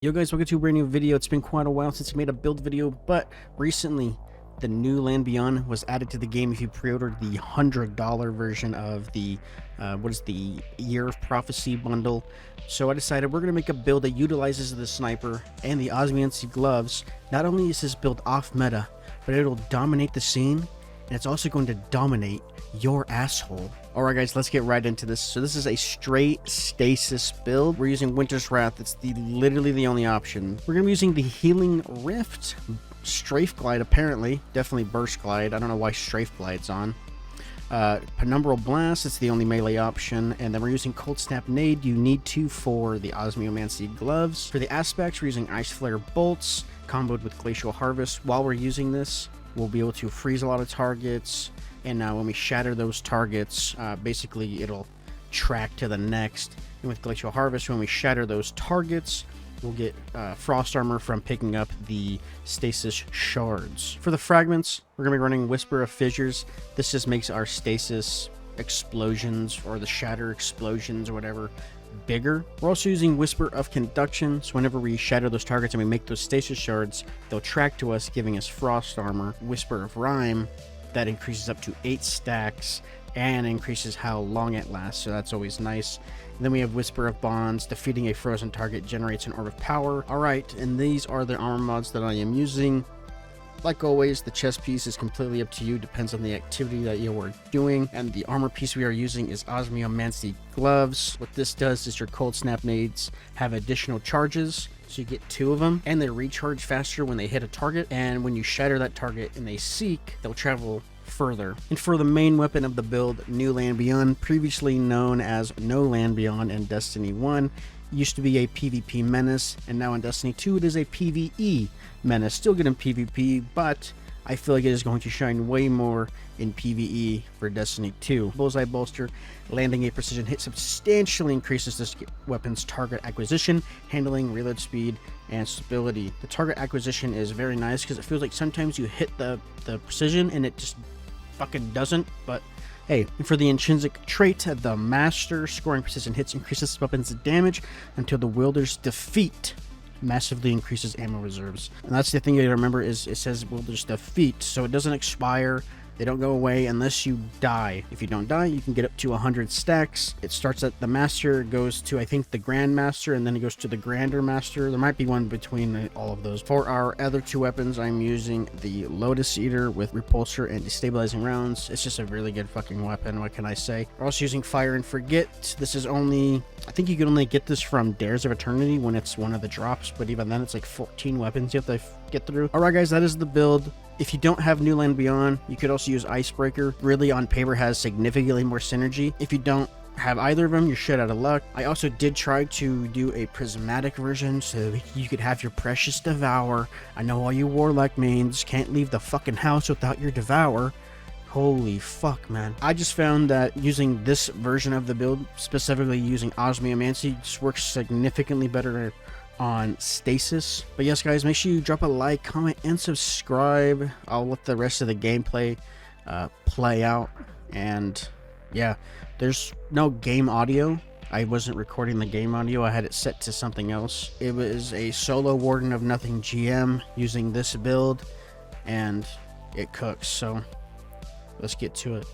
Yo guys, welcome to a brand new video. It's been quite a while since I made a build video, but recently the new Land Beyond was added to the game if you pre-ordered the $100 version of the the Year of Prophecy bundle. So I decided we're going to make a build that utilizes the sniper and the Osmiancy gloves. Not only is this build off meta, but it'll dominate the scene, and it's also going to dominate your asshole. Alright guys, let's get right into this. So this is a straight stasis build. We're using Winter's Wrath. It's literally the only option. We're going to be using the Healing Rift, Strafe Glide apparently, definitely Burst Glide. I don't know why Strafe Glide's on. Penumbral Blast, it's the only melee option, and then we're using Cold Snap Nade. You need to for the Osmiomancy gloves. For the aspects, we're using Ice Flare Bolts, comboed with Glacial Harvest. While we're using this, we'll be able to freeze a lot of targets, and when we shatter those targets, basically it'll track to the next. And with Glacial Harvest, when we shatter those targets, we'll get Frost Armor from picking up the Stasis Shards. For the fragments, we're going to be running Whisper of Fissures. This just makes our Stasis explosions, or the Shatter explosions or whatever, bigger. We're also using Whisper of Conduction, so whenever we shatter those targets and we make those Stasis Shards, they'll track to us, giving us Frost Armor. Whisper of Rhyme, that increases up to 8 stacks and increases how long it lasts, so that's always nice. And then we have Whisper of Bonds. Defeating a frozen target generates an Orb of Power. Alright, and these are the armor mods that I am using. Like always, the chest piece is completely up to you, depends on the activity that you are doing. And the armor piece we are using is Osmiomancy gloves. What this does is your Cold Snap Nades have additional charges, so you get 2 of them, and they recharge faster when they hit a target, and when you shatter that target and they seek, they'll travel further. And for the main weapon of the build, New Land Beyond, previously known as No Land Beyond in Destiny 1, used to be a PvP menace, and now in Destiny 2 it is a PvE menace. Still good in PvP, but I feel like it is going to shine way more in PvE for Destiny 2. Bullseye Bolster, landing a precision hit substantially increases this weapon's target acquisition, handling, reload speed, and stability. The target acquisition is very nice because it feels like sometimes you hit the precision and it just fucking doesn't, but hey. And for the intrinsic trait, the Master, scoring precision hits increases this weapon's damage until the wielder's defeat. Massively increases ammo reserves. And that's the thing you gotta remember, is it says wielder's defeat, so it doesn't expire. They don't go away unless you die. If you don't die, you can get up to 100 stacks. It starts at the Master, goes to, I think, the Grandmaster, and then it goes to the Grander Master. There might be one between all of those. For our other 2 weapons, I'm using the Lotus Eater with Repulsor and Destabilizing Rounds. It's just a really good fucking weapon, what can I say? We're also using Fire and Forget. This is only, I think you can only get this from Dares of Eternity when it's one of the drops, but even then it's like 14 weapons you have to get through. Alright guys, that is the build. If you don't have New Land Beyond, you could also use Icebreaker. Really, on paper, has significantly more synergy. If you don't have either of them, you're shit out of luck. I also did try to do a prismatic version so you could have your precious Devour. I know all you Warlock mains can't leave the fucking house without your Devour. Holy fuck, man. I just found that using this version of the build, specifically using Osmiomancy, just works significantly better on Stasis. But yes guys, make sure you drop a like, comment, and subscribe. I'll let the rest of the gameplay play out. And yeah, there's no game audio. I wasn't recording the game audio, I had it set to something else. It was a solo Warden of Nothing GM using this build, and it cooks, so let's get to it.